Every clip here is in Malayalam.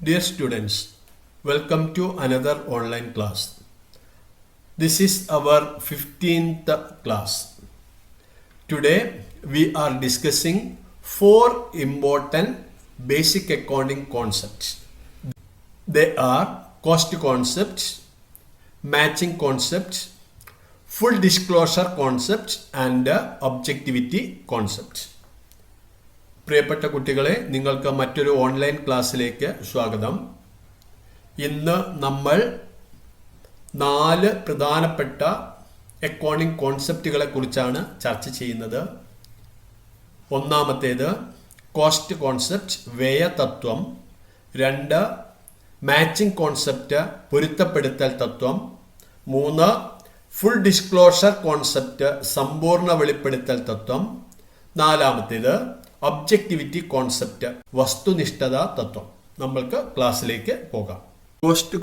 Dear students, welcome to another online class. This is our 15th class. Today we are discussing 4 important basic accounting concepts. They are cost concepts, matching concepts, full disclosure concepts and objectivity concepts. പ്രിയപ്പെട്ട കുട്ടികളെ, നിങ്ങൾക്ക് മറ്റൊരു ഓൺലൈൻ ക്ലാസ്സിലേക്ക് സ്വാഗതം. ഇന്ന് നമ്മൾ 4 പ്രധാനപ്പെട്ട അക്കൗണ്ടിംഗ് കോൺസെപ്റ്റുകളെ കുറിച്ചാണ് ചർച്ച ചെയ്യുന്നത്. ഒന്നാമത്തേത് കോസ്റ്റ് കോൺസെപ്റ്റ്, വ്യയ തത്വം. 2 മാച്ചിങ് കോൺസെപ്റ്റ്, പൊരുത്തപ്പെടുത്തൽ തത്വം. 3 ഫുൾ ഡിസ്ക്ലോഷർ കോൺസെപ്റ്റ്, സമ്പൂർണ്ണ വെളിപ്പെടുത്തൽ തത്വം. 4ാമത്തേത് ഒബ്ജക്റ്റിവിറ്റി കോൺസെപ്റ്റ്, വസ്തുനിഷ്ഠത തത്വം. നമ്മൾക്ക് ക്ലാസ്സിലേക്ക് പോകാം. കോസ്റ്റ്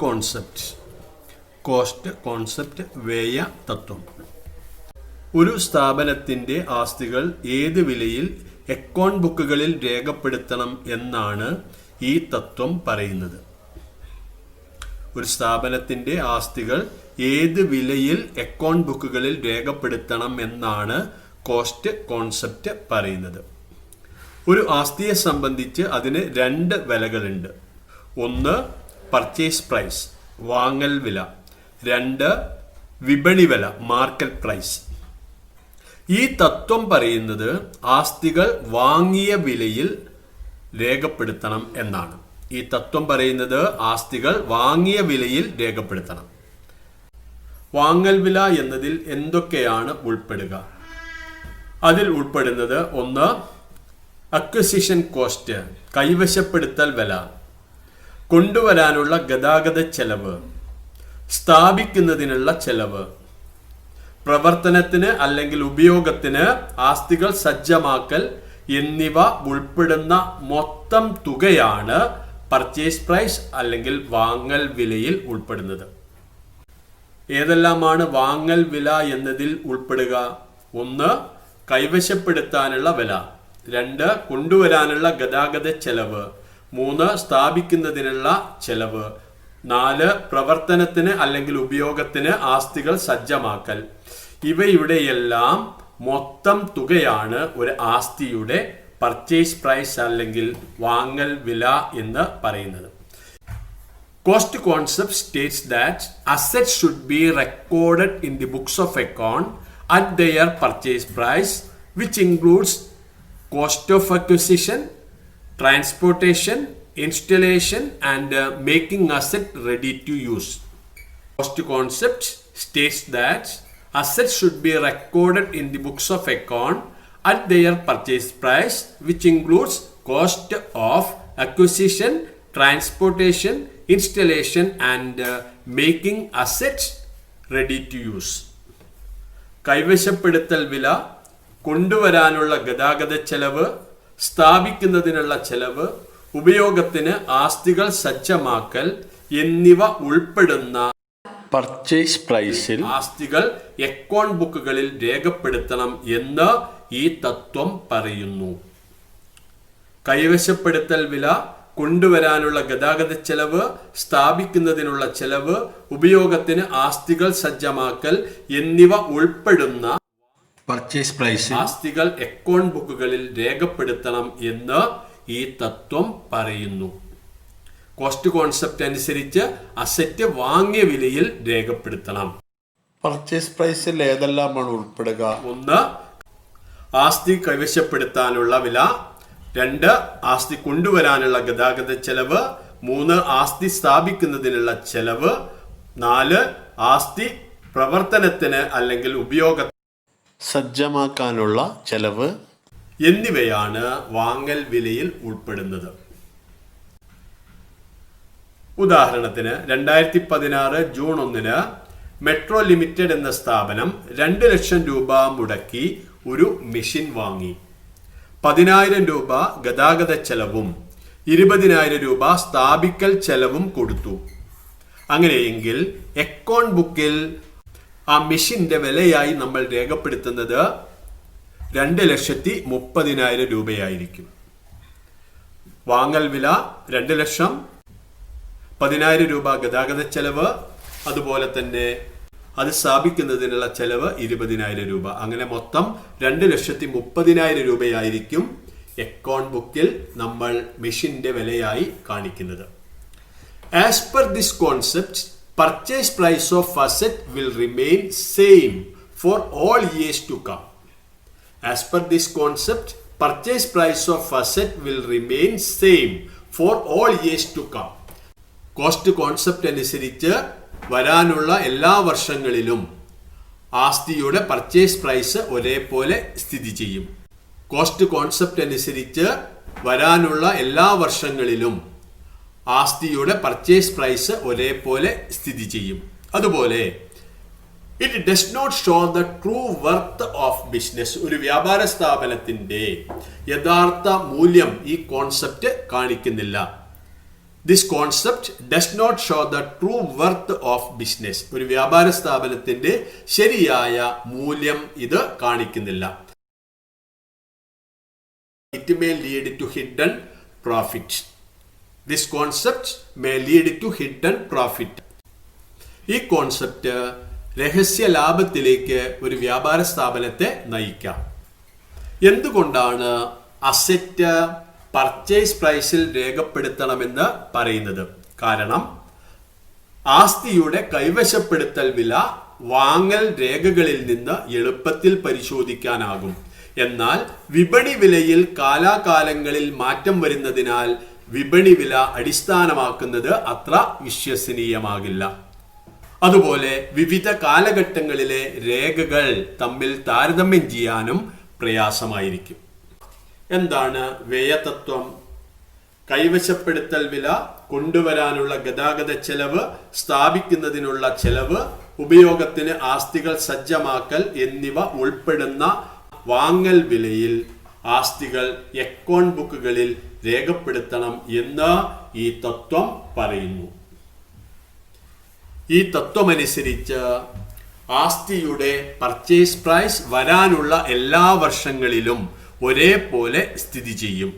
കോൺസെപ്റ്റ്, വ്യയ തത്വം. ഒരു സ്ഥാപനത്തിന്റെ ആസ്തികൾ ഏത് വിലയിൽ അക്കൗണ്ട് ബുക്കുകളിൽ രേഖപ്പെടുത്തണം എന്നാണ് ഈ തത്വം പറയുന്നത്. ഒരു സ്ഥാപനത്തിന്റെ ആസ്തികൾ ഏത് വിലയിൽ അക്കൗണ്ട് ബുക്കുകളിൽ രേഖപ്പെടുത്തണം എന്നാണ് കോസ്റ്റ് കോൺസെപ്റ്റ് പറയുന്നത്. ഒരു ആസ്തിയെ സംബന്ധിച്ച് അതിന് 2 വിലകളുണ്ട്. 1 പർച്ചേസ് പ്രൈസ്, വാങ്ങൽ വില. 2 വിപണി വില, മാർക്കറ്റ് പ്രൈസ്. ഈ തത്വം പറയുന്നത് ആസ്തികൾ വാങ്ങിയ വിലയിൽ രേഖപ്പെടുത്തണം എന്നാണ്. ഈ തത്വം പറയുന്നത് ആസ്തികൾ വാങ്ങിയ വിലയിൽ രേഖപ്പെടുത്തണം. വാങ്ങൽ വില എന്നതിൽ എന്തൊക്കെയാണ് ഉൾപ്പെടുക? അതിൽ ഉൾപ്പെടുന്നത് 1 അക്വിസിഷൻ കോസ്റ്റ്, കൈവശപ്പെടുത്തൽ വില. കൊണ്ടുവരാനുള്ള ഗതാഗത ചെലവ്, സ്ഥാപിക്കുന്നതിനുള്ള ചെലവ്, പ്രവർത്തനത്തിന് അല്ലെങ്കിൽ ഉപയോഗത്തിന് ആസ്തികൾ സജ്ജമാക്കൽ എന്നിവ ഉൾപ്പെടുന്ന മൊത്തം തുകയാണ് പർച്ചേസ് പ്രൈസ് അല്ലെങ്കിൽ വാങ്ങൽ വിലയിൽ ഉൾപ്പെടുന്നത്. ഏതെല്ലാമാണ് വാങ്ങൽ വില എന്നതിൽ ഉൾപ്പെടുക? 1 കൈവശപ്പെടുത്താനുള്ള വില, 2 കൊണ്ടുവരാനുള്ള ഗതാഗത ചെലവ്, 3 സ്ഥാപിക്കുന്നതിനുള്ള ചെലവ്, 4 പ്രവർത്തനത്തിന് അല്ലെങ്കിൽ ഉപയോഗത്തിന് ആസ്തികൾ സജ്ജമാക്കൽ. ഇവയുടെയെല്ലാം മൊത്തം തുകയാണ് ഒരു ആസ്തിയുടെ പർച്ചേസ് പ്രൈസ് അല്ലെങ്കിൽ വാങ്ങൽ വില എന്ന് പറയുന്നത്. Cost concept states that assets should be recorded in the books of account at their purchase price, which includes cost of acquisition, transportation, installation and making asset ready to use. Cost concept states that assets should be recorded in the books of account at their purchase price, which includes cost of acquisition, transportation, installation and making assets ready to use. കൈവശപ്പെടുത്തൽ വില, കൊണ്ടുവരാനുള്ള ഗതാഗത ചെലവ്, സ്ഥാപിക്കുന്നതിനുള്ള ചെലവ്, ഉപയോഗത്തിന് ആസ്തികൾ സജ്ജമാക്കൽ എന്നിവ ഉൾപ്പെടുന്ന പർച്ചേസ് പ്രൈസിൽ ആസ്തികൾ അക്കൗണ്ട് ബുക്കുകളിൽ രേഖപ്പെടുത്തണം എന്ന് ഈ തത്വം പറയുന്നു. കൈവശപ്പെടുത്തൽ വില, കൊണ്ടുവരാനുള്ള ഗതാഗത ചെലവ്, സ്ഥാപിക്കുന്നതിനുള്ള ചെലവ്, ഉപയോഗത്തിന് ആസ്തികൾ സജ്ജമാക്കൽ എന്നിവ ഉൾപ്പെടുന്ന പർച്ചേസ് പ്രൈസ് ആസ്തികൾ അക്കൗണ്ട് ബുക്കുകളിൽ രേഖപ്പെടുത്തണം എന്ന് ഈ തത്വം പറയുന്നു. കോസ്റ്റ് കോൺസെപ്റ്റ് അനുസരിച്ച് അസറ്റ് വാങ്ങിയ വിലയിൽ രേഖപ്പെടുത്തണം. പർച്ചേസ് പ്രൈസിൽ ഏതെല്ലാമാണ് ഉൾപ്പെടുക? 1 ആസ്തി കൈവശപ്പെടുത്താനുള്ള വില, 2 ആസ്തി കൊണ്ടുവരാനുള്ള ഗതാഗത ചെലവ്, 3 ആസ്തി സ്ഥാപിക്കുന്നതിനുള്ള ചെലവ്, 4 ആസ്തി പ്രവർത്തനത്തിന് അല്ലെങ്കിൽ ഉപയോഗ സജ്ജമാക്കാനുള്ള ചെലവ് എന്നിവയാണ് വാങ്ങൽ വിലയിൽ ഉൾപ്പെടുന്നത്. ഉദാഹരണത്തിന് 2016 ജൂൺ 1 മെട്രോ ലിമിറ്റഡ് എന്ന സ്ഥാപനം 2 ലക്ഷം രൂപ മുടക്കി ഒരു മെഷീൻ വാങ്ങി. 10,000 രൂപ ഗതാഗത ചെലവും 20,000 രൂപ സ്ഥാപിക്കൽ ചെലവും കൊടുത്തു. അങ്ങനെയെങ്കിൽ അക്കൗണ്ട് ബുക്കിൽ ആ മെഷീന്റെ വിലയായി നമ്മൾ രേഖപ്പെടുത്തുന്നത് 2,30,000 രൂപയായിരിക്കും. വാങ്ങൽ വില 2 ലക്ഷം, 10,000 രൂപ ഗതാഗത ചെലവ്, അതുപോലെ തന്നെ അത് സ്ഥാപിക്കുന്നതിനുള്ള ചെലവ് 20,000 രൂപ. അങ്ങനെ മൊത്തം 2,30,000 രൂപയായിരിക്കും അക്കൗണ്ട് ബുക്കിൽ നമ്മൾ മെഷീന്റെ വിലയായി കാണിക്കുന്നത്. As per this concept, purchase price of asset will remain same for all years to come. As per this concept, purchase price of asset will remain same for all years to come. Cost concept അനുസരിച്ച് വരാനുള്ള എല്ലാ വർഷങ്ങളിലും ആസ്തിയുടെ പർച്ചേസ് പ്രൈസ് ഒരേപോലെ സ്ഥിതി ചെയ്യും. കോസ്റ്റ് കോൺസെപ്റ്റ് അനുസരിച്ച് വരാനുള്ള എല്ലാ വർഷങ്ങളിലും ആസ്തിയുടെ പർച്ചേസ് പ്രൈസ് ഒരേപോലെ സ്ഥിതി ചെയ്യും. അതുപോലെ it does not show the true worth of business. ഒരു വ്യാപാര സ്ഥാപനത്തിന്റെ യഥാർത്ഥ മൂല്യം ഈ കോൺസെപ്റ്റ് കാണിക്കുന്നില്ല. This concept does not show the true worth of business. ഒരു വ്യാപാര സ്ഥാപനത്തിന്റെ ശരിയായ മൂല്യം ഇത് കാണിക്കുന്നില്ല. It may lead to hidden profit. This concept may lead to hidden profit. ഈ കോൺസെപ്റ്റ് രഹസ്യ ലാഭത്തിലേക്ക് ഒരു വ്യാപാര സ്ഥാപനത്തെ നയിക്കാം. എന്തുകൊണ്ടാണ് അസറ്റ് പർച്ചേസ് പ്രൈസിൽ രേഖപ്പെടുത്തണമെന്ന് പറയുന്നത്? കാരണം ആസ്തിയുടെ കൈവശപ്പെടുത്തൽ വില വാങ്ങൽ രേഖകളിൽ നിന്ന് എളുപ്പത്തിൽ പരിശോധിക്കാനാകും. എന്നാൽ വിപണി വിലയിൽ കാലാകാലങ്ങളിൽ മാറ്റം വരുന്നതിനാൽ വിപണി വില അടിസ്ഥാനമാക്കുന്നത് അത്ര വിശ്വസനീയമാകില്ല. അതുപോലെ വിവിധ കാലഘട്ടങ്ങളിലെ രേഖകൾ തമ്മിൽ താരതമ്യം ചെയ്യാനും പ്രയാസമായിരിക്കും. എന്താണ് വ്യയതത്വം? കൈവശപ്പെടുത്തൽ വില, കൊണ്ടുവരാനുള്ള ഗതാഗത ചെലവ്, സ്ഥാപിക്കുന്നതിനുള്ള ചെലവ്, ഉപയോഗത്തിന് ആസ്തികൾ സജ്ജമാക്കൽ എന്നിവ ഉൾപ്പെടുന്ന വാങ്ങൽ വിലയിൽ ആസ്തികൾ അക്കൗണ്ട് ബുക്കുകളിൽ രേഖപ്പെടുത്തണം എന്ന് ഈ തത്വം പറയുന്നു. ഈ തത്വമനുസരിച്ച് ആസ്തിയുടെ പർച്ചേസ് പ്രൈസ് വരാനുള്ള എല്ലാ വർഷങ്ങളിലും ഒരേപോലെ സ്ഥിതി ചെയ്യും.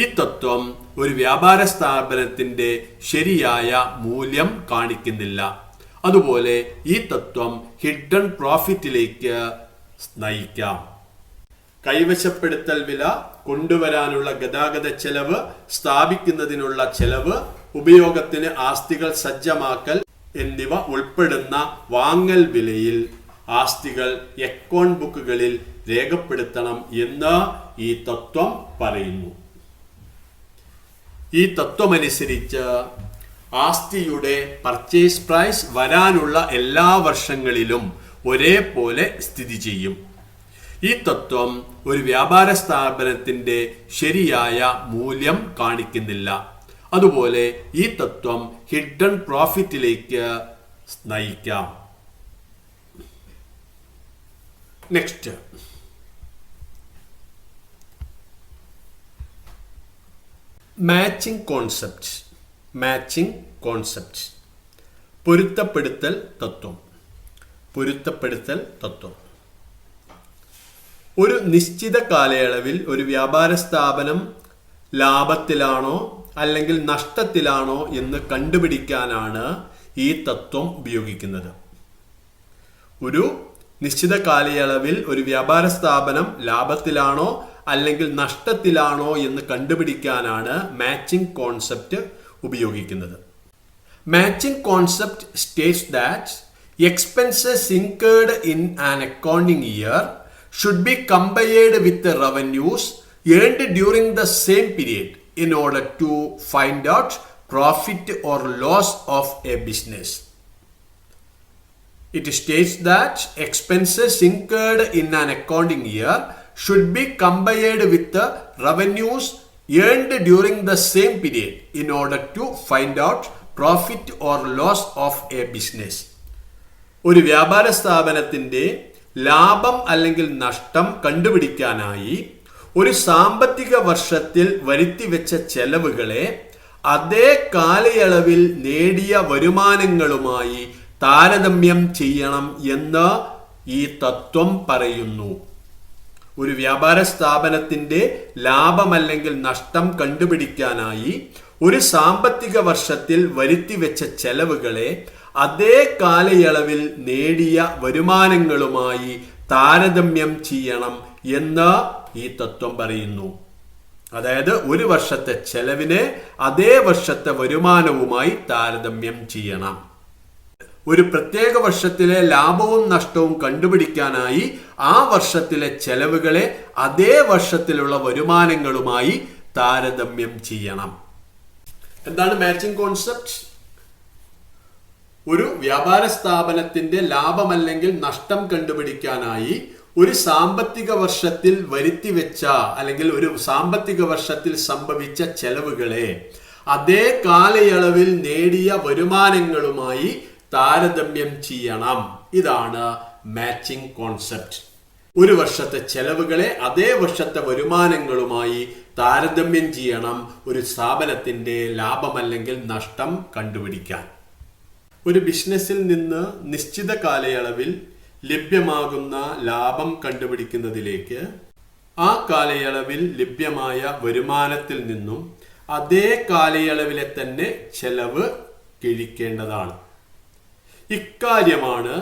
ഈ തത്വം ഒരു വ്യാപാര സ്ഥാപനത്തിന്റെ ശരിയായ മൂല്യം കാണിക്കുന്നില്ല. അതുപോലെ ഈ തത്വം ഹിഡൻ പ്രോഫിറ്റിലേക്ക് നയിക്കാം. കൈവശപ്പെടുത്തൽ വില, കൊണ്ടുവരാനുള്ള ഗതാഗത ചെലവ്, സ്ഥാപിക്കുന്നതിനുള്ള ചെലവ്, ഉപയോഗത്തിന് ആസ്തികൾ സജ്ജമാക്കൽ എന്നിവ ഉൾപ്പെടുന്ന വാങ്ങൽ വിലയിൽ ആസ്തികൾ അക്കൗണ്ട് ബുക്കുകളിൽ രേഖപ്പെടുത്തണം എന്ന് ഈ തത്വം പറയുന്നു. ഈ തത്വമനുസരിച്ച് ആസ്തിയുടെ പർച്ചേസ് പ്രൈസ് വരാനുള്ള എല്ലാ വർഷങ്ങളിലും ഒരേപോലെ സ്ഥിതി ചെയ്യും. ഈ തത്വം ഒരു വ്യാപാര സ്ഥാപനത്തിന്റെ ശരിയായ മൂല്യം കാണിക്കുന്നില്ല. അതുപോലെ ഈ തത്വം ഹിഡൻ പ്രോഫിറ്റിലേക്ക് നയിക്കാം. Next, matching concept. Matching concept, പൊരുത്തപ്പെടുത്തൽ തത്വം. പൊരുത്തപ്പെടുത്തൽ തത്വം ഒരു നിശ്ചിത കാലയളവിൽ ഒരു വ്യാപാര സ്ഥാപനം ലാഭത്തിലാണോ അല്ലെങ്കിൽ നഷ്ടത്തിലാണോ എന്ന് കണ്ടുപിടിക്കാനാണ് ഈ തത്വം ഉപയോഗിക്കുന്നത്. ഒരു നിശ്ചിത കാലയളവിൽ ഒരു വ്യാപാര സ്ഥാപനം ലാഭത്തിലാണോ അല്ലെങ്കിൽ നഷ്ടത്തിലാണോ എന്ന് കണ്ടുപിടിക്കാനാണ് മാച്ചിങ് കോൺസെപ്റ്റ് ഉപയോഗിക്കുന്നത്. Matching concept States that expenses incurred in an accounting year should be compared with the revenues earned during the same period in order to find out profit or loss of a business. It states that expenses incurred in an accounting year should be compared with the revenues earned during the same period in order to find out profit or loss of a business. ഒരു വ്യാപാര സ്ഥാപനത്തിന്റെ ലാഭം അല്ലെങ്കിൽ നഷ്ടം കണ്ടുപിടിക്കാനായി ഒരു സാമ്പത്തിക വർഷത്തിൽ വരുത്തിവെച്ച ചെലവുകളെ അതേ കാലയളവിൽ നേടിയ വരുമാനങ്ങളുമായി താരതമ്യം ചെയ്യണം എന്ന് ഈ തത്വം പറയുന്നു. ഒരു വ്യാപാര സ്ഥാപനത്തിന്റെ ലാഭം അല്ലെങ്കിൽ നഷ്ടം കണ്ടുപിടിക്കാനായി ഒരു സാമ്പത്തിക വർഷത്തിൽ വരുത്തിവെച്ച ചെലവുകളെ അതേ കാലയളവിൽ നേടിയ വരുമാനങ്ങളുമായി താരതമ്യം ചെയ്യണം എന്ന് ഈ തത്വം പറയുന്നു. അതായത് ഒരു വർഷത്തെ ചെലവിനെ അതേ വർഷത്തെ വരുമാനവുമായി താരതമ്യം ചെയ്യണം. ഒരു പ്രത്യേക വർഷത്തിലെ ലാഭവും നഷ്ടവും കണ്ടുപിടിക്കാനായി ആ വർഷത്തിലെ ചെലവുകളെ അതേ വർഷത്തിലുള്ള വരുമാനങ്ങളുമായി താരതമ്യം ചെയ്യണം. എന്താണ് മാച്ചിങ് കോൺസെപ്റ്റ്? ഒരു വ്യാപാര സ്ഥാപനത്തിന്റെ ലാഭമല്ലെങ്കിൽ നഷ്ടം കണ്ടുപിടിക്കാനായി ഒരു സാമ്പത്തിക വർഷത്തിൽ വരുത്തിവെച്ച അല്ലെങ്കിൽ ഒരു സാമ്പത്തിക വർഷത്തിൽ സംഭവിച്ച ചെലവുകളെ അതേ കാലയളവിൽ നേടിയ വരുമാനങ്ങളുമായി താരതമ്യം ചെയ്യണം. ഇതാണ് മാച്ചിങ് കോൺസെപ്റ്റ്. ഒരു വർഷത്തെ ചെലവുകളെ അതേ വർഷത്തെ വരുമാനങ്ങളുമായി താരതമ്യം ചെയ്യണം ഒരു സ്ഥാപനത്തിന്റെ ലാഭമല്ലെങ്കിൽ നഷ്ടം കണ്ടുപിടിക്കാൻ. ഒരു ബിസിനസ്സിൽ നിന്ന് നിശ്ചിത കാലയളവിൽ ലഭ്യമാകുന്ന ലാഭം കണ്ടുപിടിക്കുന്നതിലേക്ക് ആ കാലയളവിൽ ലഭ്യമായ വരുമാനത്തിൽ നിന്നും അതേ കാലയളവിലെ തന്നെ ചെലവ് കിഴിക്കേണ്ടതാണ്. ഇക്കാര്യമാണ്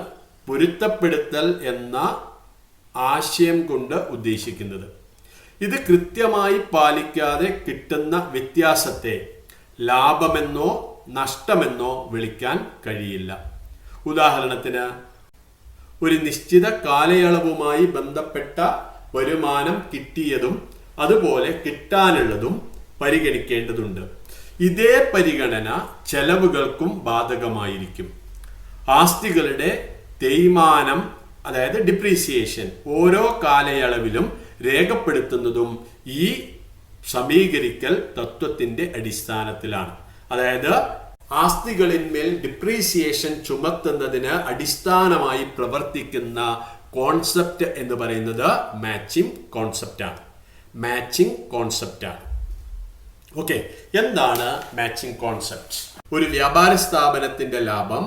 പൊരുത്തപ്പെടുത്തൽ എന്ന ആശയം കൊണ്ട് ഉദ്ദേശിക്കുന്നത്. ഇത് കൃത്യമായി പാലിക്കാതെ കിട്ടുന്ന വ്യത്യാസത്തെ ലാഭമെന്നോ നഷ്ടമെന്നോ വിളിക്കാൻ കഴിയില്ല. ഉദാഹരണത്തിന്, ഒരു നിശ്ചിത കാലയളവുമായി ബന്ധപ്പെട്ട വരുമാനം കിട്ടിയതും അതുപോലെ കിട്ടാനുള്ളതും പരിഗണിക്കേണ്ടതുണ്ട്. ഇതേ പരിഗണന ചെലവുകൾക്കും ബാധകമായിരിക്കും. ആസ്തികളുടെ തേയ്മാനം, അതായത് ഡിപ്രീസിയേഷൻ, ഓരോ കാലയളവിലും രേഖപ്പെടുത്തുന്നതും ഈ സമീകരിക്കൽ തത്വത്തിന്റെ അടിസ്ഥാനത്തിലാണ്. അതായത് ആസ്തികളിന്മേൽ ഡിപ്രീസിയേഷൻ ചുമത്തുന്നതിന് അടിസ്ഥാനമായി പ്രവർത്തിക്കുന്ന കോൺസെപ്റ്റ് എന്ന് പറയുന്നത് മാച്ചിങ് കോൺസെപ്റ്റാണ്. മാച്ചിങ് കോൺസെപ്റ്റാണ്. ഓക്കെ, എന്താണ് മാച്ചിങ് കോൺസെപ്റ്റ്? ഒരു വ്യാപാര സ്ഥാപനത്തിന്റെ ലാഭം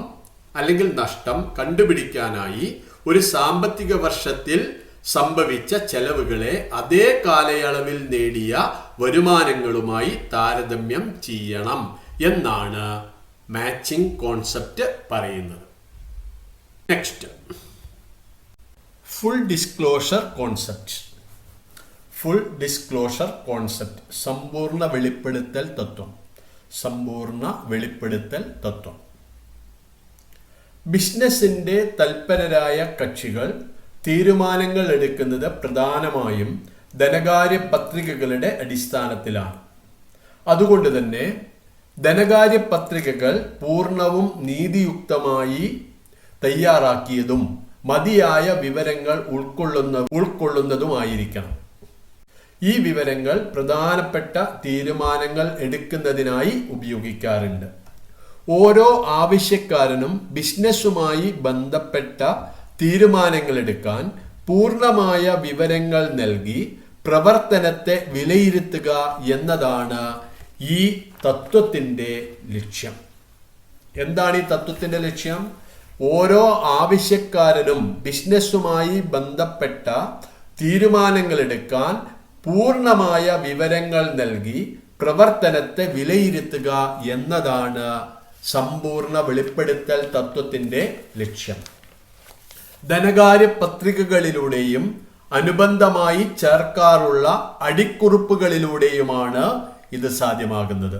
അല്ലെങ്കിൽ നഷ്ടം കണ്ടുപിടിക്കാനായി ഒരു സാമ്പത്തിക വർഷത്തിൽ സംഭവിച്ച ചെലവുകളെ അതേ കാലയളവിൽ നേടിയ വരുമാനങ്ങളുമായി താരതമ്യം ചെയ്യണം എന്നാണ് മാച്ചിങ് കോൺസെപ്റ്റ് പറയുന്നത്. Next, full disclosure concept. Full disclosure concept, സമ്പൂർണ്ണ വെളിപ്പെടുത്തൽ തത്വം. സമ്പൂർണ്ണ വെളിപ്പെടുത്തൽ തത്വം. ബിസിനസിന്റെ തൽപരരായ കക്ഷികൾ തീരുമാനങ്ങൾ എടുക്കുന്നത് പ്രധാനമായും ധനകാര്യ പത്രികകളുടെ അടിസ്ഥാനത്തിലാണ്. അതുകൊണ്ട് തന്നെ ധനകാര്യ പത്രികകൾ പൂർണ്ണവും നീതിയുക്തമായി തയ്യാറാക്കിയതും മതിയായ വിവരങ്ങൾ ഉൾക്കൊള്ളുന്നതുമായിരിക്കണം. ഈ വിവരങ്ങൾ പ്രധാനപ്പെട്ട തീരുമാനങ്ങൾ എടുക്കുന്നതിനായി ഉപയോഗിക്കാറുണ്ട്. ഓരോ ആവശ്യക്കാരനും ബിസിനസ്സുമായി ബന്ധപ്പെട്ട തീരുമാനങ്ങൾ എടുക്കാൻ പൂർണ്ണമായ വിവരങ്ങൾ നൽകി പ്രവർത്തനത്തെ വിലയിരുത്തുക എന്നതാണ് ഈ തത്വത്തിന്റെ ലക്ഷ്യം. എന്താണ് ഈ തത്വത്തിന്റെ ലക്ഷ്യം? ഓരോ ആവശ്യക്കാരനും ബിസിനസ്സുമായി ബന്ധപ്പെട്ട തീരുമാനങ്ങൾ എടുക്കാൻ പൂർണ്ണമായ വിവരങ്ങൾ നൽകി പ്രവർത്തനത്തെ വിലയിരുത്തുക എന്നതാണ് സമ്പൂർണ്ണ വെളിപ്പെടുത്തൽ തത്വത്തിന്റെ ലക്ഷ്യം. ധനകാര്യ പത്രികകളിലൂടെയും അനുബന്ധമായി ചേർക്കാറുള്ള അടിക്കുറിപ്പുകളിലൂടെയുമാണ് ഇത് സാധ്യമാകുന്നത്.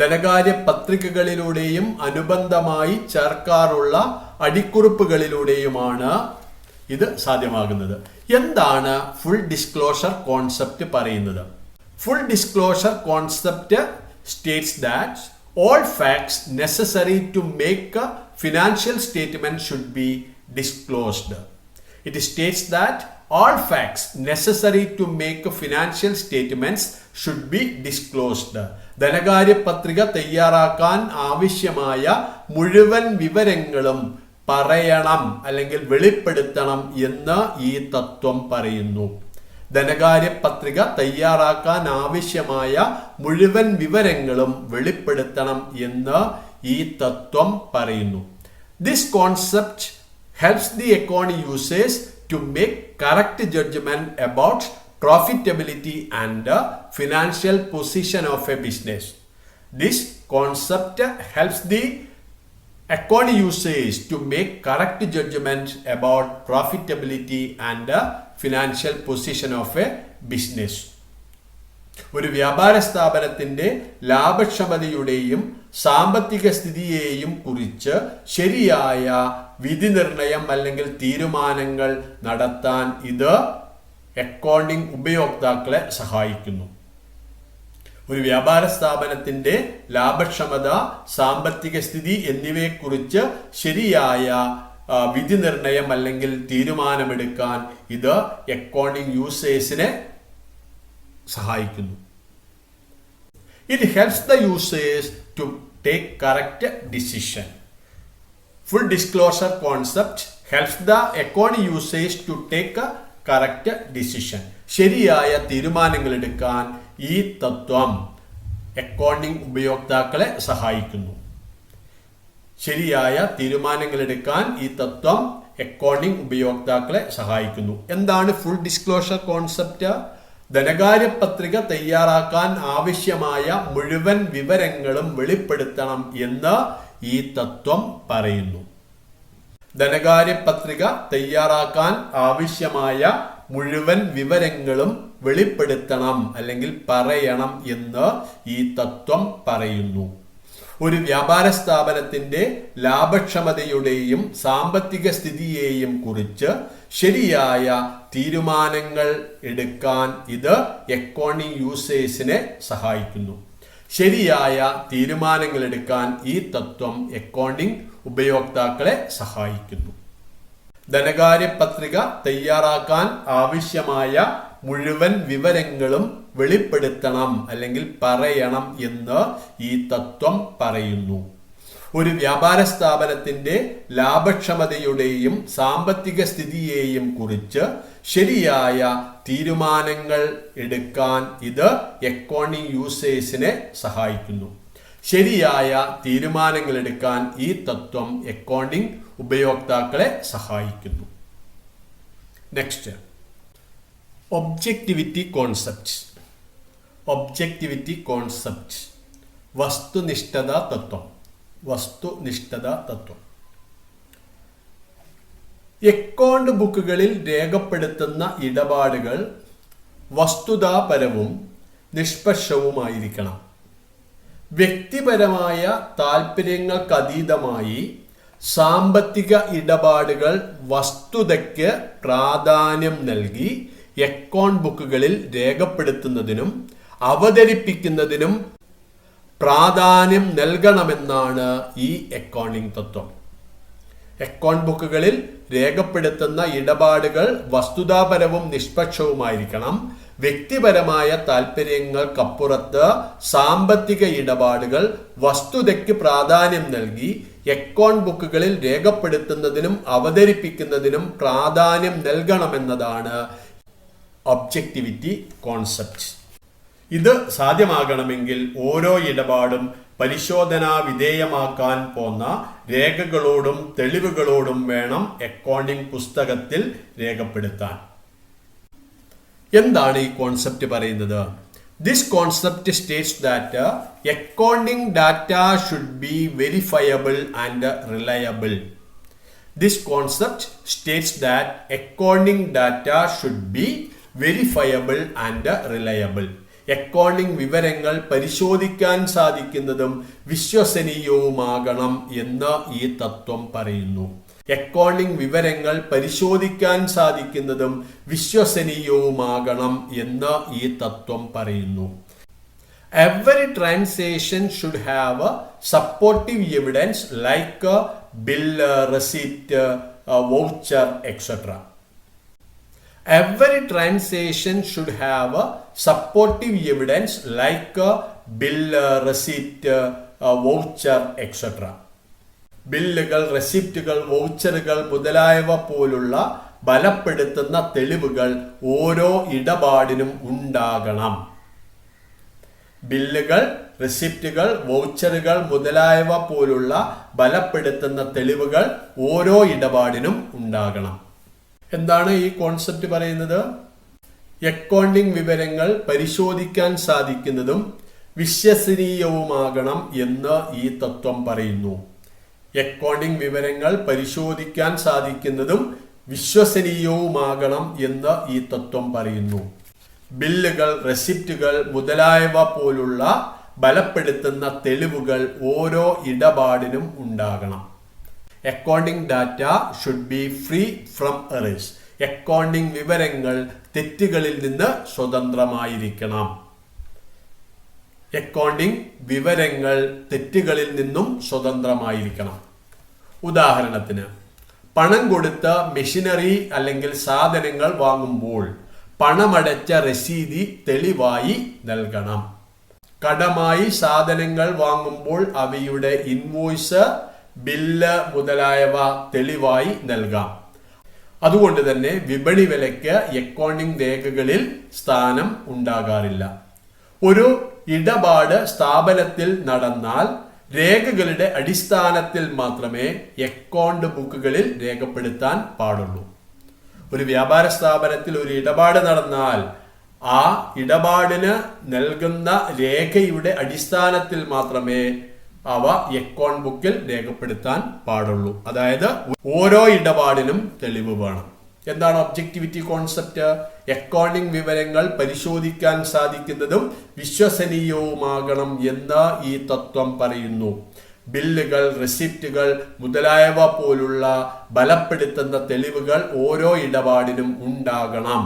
ധനകാര്യ പത്രികകളിലൂടെയും അനുബന്ധമായി ചേർക്കാറുള്ള അടിക്കുറിപ്പുകളിലൂടെയുമാണ് ഇത് സാധ്യമാകുന്നത്. എന്താണ് ഫുൾ ഡിസ്ക്ലോഷർ കോൺസെപ്റ്റ് പറയുന്നത്? Full disclosure concept States that all facts necessary to make a financial statement should be disclosed. It states that all facts necessary to make a financial statements should be disclosed. ധനകാര്യ പത്രിക തയ്യാറാക്കാൻ ആവശ്യമായ മുഴുവൻ വിവരങ്ങളും പറയണം അല്ലെങ്കിൽ വെളിപ്പെടുത്തണം എന്ന് ഈ തത്വം പറയുന്നു. ധനകാര്യ പത്രിക തയ്യാറാക്കാൻ ആവശ്യമായ മുഴുവൻ വിവരങ്ങളും വെളിപ്പെടുത്തണം എന്ന് ഈ തത്വം പറയുന്നു. This concept helps the economy users to make correct judgment about profitability and the financial position of a business. This concept helps the accounting users to make correct judgments about profitability and financial position of a business. ഒരു വ്യാപാര സ്ഥാപനത്തിന്റെ ലാഭക്ഷമതയുടെയും സാമ്പത്തിക സ്ഥിതിയെയും കുറിച്ച് ശരിയായ വിധി നിർണയം അല്ലെങ്കിൽ തീരുമാനങ്ങൾ നടത്താൻ ഇത് അക്കൗണ്ടിംഗ് ഉപയോക്താക്കളെ സഹായിക്കുന്നു. ഒരു വ്യാപാര സ്ഥാപനത്തിന്റെ ലാഭക്ഷമത, സാമ്പത്തിക സ്ഥിതി എന്നിവയെക്കുറിച്ച് ശരിയായ വിധി നിർണയം അല്ലെങ്കിൽ തീരുമാനമെടുക്കാൻ ഇത് അക്കൗണ്ടിംഗ് യൂസേഴ്സിനെ സഹായിക്കുന്നു. It helps the users to take correct decision. Full disclosure concept helps the accounting users to take correct decision. ശരിയായ തീരുമാനങ്ങൾ എടുക്കാൻ ഈ തത്വം അക്കൗണ്ടിംഗ് ഉപയോക്താക്കളെ സഹായിക്കുന്നു. ശരിയായ തീരുമാനങ്ങൾ എടുക്കാൻ ഈ തത്വം അക്കൗണ്ടിംഗ് ഉപയോക്താക്കളെ സഹായിക്കുന്നു. എന്താണ് ഫുൾ ഡിസ്ക്ലോഷർ കോൺസെപ്റ്റ്? ധനകാര്യ പത്രിക തയ്യാറാക്കാൻ ആവശ്യമായ മുഴുവൻ വിവരങ്ങളും വെളിപ്പെടുത്തണം എന്ന് ഈ തത്വം പറയുന്നു. ധനകാര്യ പത്രിക തയ്യാറാക്കാൻ ആവശ്യമായ മുഴുവൻ വിവരങ്ങളും വെളിപ്പെടുത്തണം അല്ലെങ്കിൽ പറയണം എന്ന് ഈ തത്വം പറയുന്നു. ഒരു വ്യാപാര സ്ഥാപനത്തിന്റെ ലാഭക്ഷമതയുടെയും സാമ്പത്തിക സ്ഥിതിയെയും കുറിച്ച് ശരിയായ തീരുമാനങ്ങൾ എടുക്കാൻ ഇത് അക്കൗണ്ടിംഗ് യൂസേഴ്സിനെ സഹായിക്കുന്നു. ശരിയായ തീരുമാനങ്ങൾ എടുക്കാൻ ഈ തത്വം അക്കൗണ്ടിംഗ് ഉപയോക്താക്കളെ സഹായിക്കുന്നു. ധനകാര്യ പത്രിക തയ്യാറാക്കാൻ ആവശ്യമായ മുഴുവൻ വിവരങ്ങളും വെളിപ്പെടുത്തണം അല്ലെങ്കിൽ പറയണം എന്ന് ഈ തത്വം പറയുന്നു. ഒരു വ്യാപാര സ്ഥാപനത്തിന്റെ ലാഭക്ഷമതയുടെയും സാമ്പത്തിക സ്ഥിതിയെയും കുറിച്ച് ശരിയായ തീരുമാനങ്ങൾ എടുക്കാൻ ഇത് അക്കൗണ്ടിംഗ് യൂസേഴ്സിനെ സഹായിക്കുന്നു. ശരിയായ തീരുമാനങ്ങൾ എടുക്കാൻ ഈ തത്വം അക്കൗണ്ടിംഗ് ഉപയോക്താക്കളെ സഹായിക്കുന്നു. Next, objectivity concept. Objectivity concept, വസ്തുനിഷ്ഠത തത്വം. വസ്തുനിഷ്ഠത തത്വം അക്കൗണ്ട് ബുക്കുകളിൽ രേഖപ്പെടുത്തുന്ന ഇടപാടുകൾ വസ്തുതാപരവും നിഷ്പക്ഷവുമായിരിക്കണം. വ്യക്തിപരമായ താൽപ്പര്യങ്ങൾക്കതീതമായി സാമ്പത്തിക ഇടപാടുകൾ വസ്തുതയ്ക്ക് പ്രാധാന്യം നൽകി അക്കൗണ്ട് ബുക്കുകളിൽ രേഖപ്പെടുത്തുന്നതിനും അവതരിപ്പിക്കുന്നതിനും പ്രാധാന്യം നൽകണമെന്നാണ് ഈ അക്കൗണ്ടിംഗ് തത്വം. അക്കൗണ്ട് ബുക്കുകളിൽ രേഖപ്പെടുത്തുന്ന ഇടപാടുകൾ വസ്തുതാപരവും നിഷ്പക്ഷവുമായിരിക്കണം. വ്യക്തിപരമായ താൽപ്പര്യങ്ങൾക്കപ്പുറത്ത് സാമ്പത്തിക ഇടപാടുകൾ വസ്തുതയ്ക്ക് പ്രാധാന്യം നൽകി അക്കൗണ്ട് ബുക്കുകളിൽ രേഖപ്പെടുത്തുന്നതിനും അവതരിപ്പിക്കുന്നതിനും പ്രാധാന്യം നൽകണമെന്നതാണ് ഒബ്ജക്റ്റിവിറ്റി കോൺസെപ്റ്റ്. ഇത് സാധ്യമാകണമെങ്കിൽ ഓരോ ഇടപാടും പരിശോധനാ വിധേയമാക്കാൻ പോന്ന രേഖകളോടും തെളിവുകളോടും വേണം അക്കൗണ്ടിംഗ് പുസ്തകത്തിൽ രേഖപ്പെടുത്താൻ. എന്താണ് ഈ കോൺസെപ്റ്റ് പറയുന്നത്? This concept States that accounting data should be verifiable and reliable. This concept states that accounting data should be verifiable and reliable. Accounting വിവരങ്ങൾ പരിശോധിക്കാൻ സാധിക്കുന്നതും വിശ്വസനീയവുമാകണം എന്ന് ഈ തത്വം പറയുന്നു. അക്കൗണ്ടിംഗ് വിവരങ്ങൾ പരിശോധിക്കാൻ സാധിക്കുന്നതും വിശ്വസനീയവുമാകണം എന്ന് ഈ തത്വം പറയുന്നു. Every transaction should have supportive evidence like bill, receipt, voucher, etc. Every transaction should have supportive evidence like bill, receipt, voucher, etc. ബില്ലുകൾ, റെസിപ്റ്റുകൾ, വൗച്ചറുകൾ മുതലായവ പോലുള്ള ബലപ്പെടുത്തുന്ന തെളിവുകൾ ഓരോ ഇടപാടിനും ഉണ്ടാകണം. ബില്ലുകൾ, റെസിപ്റ്റുകൾ, വൗച്ചറുകൾ മുതലായവ പോലുള്ള ബലപ്പെടുത്തുന്ന തെളിവുകൾ ഓരോ ഇടപാടിനും ഉണ്ടാകണം. എന്താണ് ഈ കോൺസെപ്റ്റ് പറയുന്നത്? അക്കൗണ്ടിംഗ് വിവരങ്ങൾ പരിശോധിക്കാൻ സാധിക്കുന്നതും വിശ്വസനീയവുമാകണം എന്ന് ഈ തത്വം പറയുന്നു. അക്കൗണ്ടിംഗ് വിവരങ്ങൾ പരിശോധിക്കാൻ സാധിക്കുന്നതും വിശ്വസനീയവുമാകണം എന്ന് ഈ തത്വം പറയുന്നു. ബില്ലുകൾ, റെസിപ്റ്റുകൾ മുതലായവ പോലുള്ള ബലപ്പെടുത്തുന്ന തെളിവുകൾ ഓരോ ഇടപാടിനും ഉണ്ടാകണം. Accounting data should be free from errors. Accounting വിവരങ്ങൾ തെറ്റുകളിൽ നിന്ന് സ്വതന്ത്രമായിരിക്കണം. അക്കൗണ്ടിംഗ് വിവരങ്ങൾ തെറ്റുകളിൽ നിന്നും സ്വതന്ത്രമായിരിക്കണം. ഉദാഹരണത്തിന്, പണം കൊടുത്ത് മെഷീനറി അല്ലെങ്കിൽ സാധനങ്ങൾ വാങ്ങുമ്പോൾ പണമടച്ച രസീതി തെളിവായി നൽകണം. കടമായി സാധനങ്ങൾ വാങ്ങുമ്പോൾ അവയുടെ ഇൻവോയ്സ്, ബില്ല് മുതലായവ തെളിവായി നൽകാം. അതുകൊണ്ട് തന്നെ വിപണി വിലയ്ക്ക് അക്കൗണ്ടിംഗ് രേഖകളിൽ സ്ഥാനം ഉണ്ടാകാറില്ല. ഒരു ഇടപാട് സ്ഥാപനത്തിൽ നടന്നാൽ രേഖകളുടെ അടിസ്ഥാനത്തിൽ മാത്രമേ അക്കൗണ്ട് ബുക്കുകളിൽ രേഖപ്പെടുത്താൻ പാടുള്ളൂ. ഒരു വ്യാപാര സ്ഥാപനത്തിൽ ഒരു ഇടപാട് നടന്നാൽ ആ ഇടപാടിന് നൽകുന്ന രേഖയുടെ അടിസ്ഥാനത്തിൽ മാത്രമേ അവ അക്കൗണ്ട് ബുക്കിൽ രേഖപ്പെടുത്താൻ പാടുള്ളൂ. അതായത് ഓരോ ഇടപാടിനും തെളിവ് വേണം. എന്താണ് ഒബ്ജക്ടിവിറ്റി കോൺസെപ്റ്റ്? അക്കൗണ്ടിംഗ് വിവരങ്ങൾ പരിശോധിക്കാൻ സാധിക്കുന്നതും വിശ്വസനീയവുമാകണം എന്ന് ഈ തത്വം പറയുന്നു. ബില്ലുകൾ, റെസിപ്റ്റുകൾ മുതലായവ പോലുള്ള ബലപ്പെടുത്തുന്ന തെളിവുകൾ ഓരോ ഇടപാടിനും ഉണ്ടാകണം.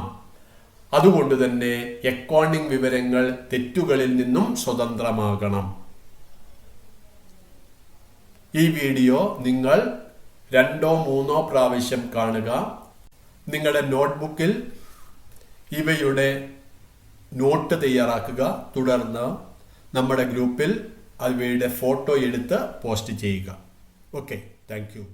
അതുകൊണ്ട് തന്നെ അക്കൗണ്ടിംഗ് വിവരങ്ങൾ തെറ്റുകളിൽ നിന്നും സ്വതന്ത്രമാകണം. ഈ വീഡിയോ നിങ്ങൾ 2-3 പ്രാവശ്യം കാണുക. നിങ്ങളുടെ നോട്ട്ബുക്കിൽ ഇവയുടെ നോട്ട് തയ്യാറാക്കുക. തുടർന്ന് നമ്മുടെ ഗ്രൂപ്പിൽ അവയുടെ ഫോട്ടോ എടുത്ത് പോസ്റ്റ് ചെയ്യുക. Okay, thank you.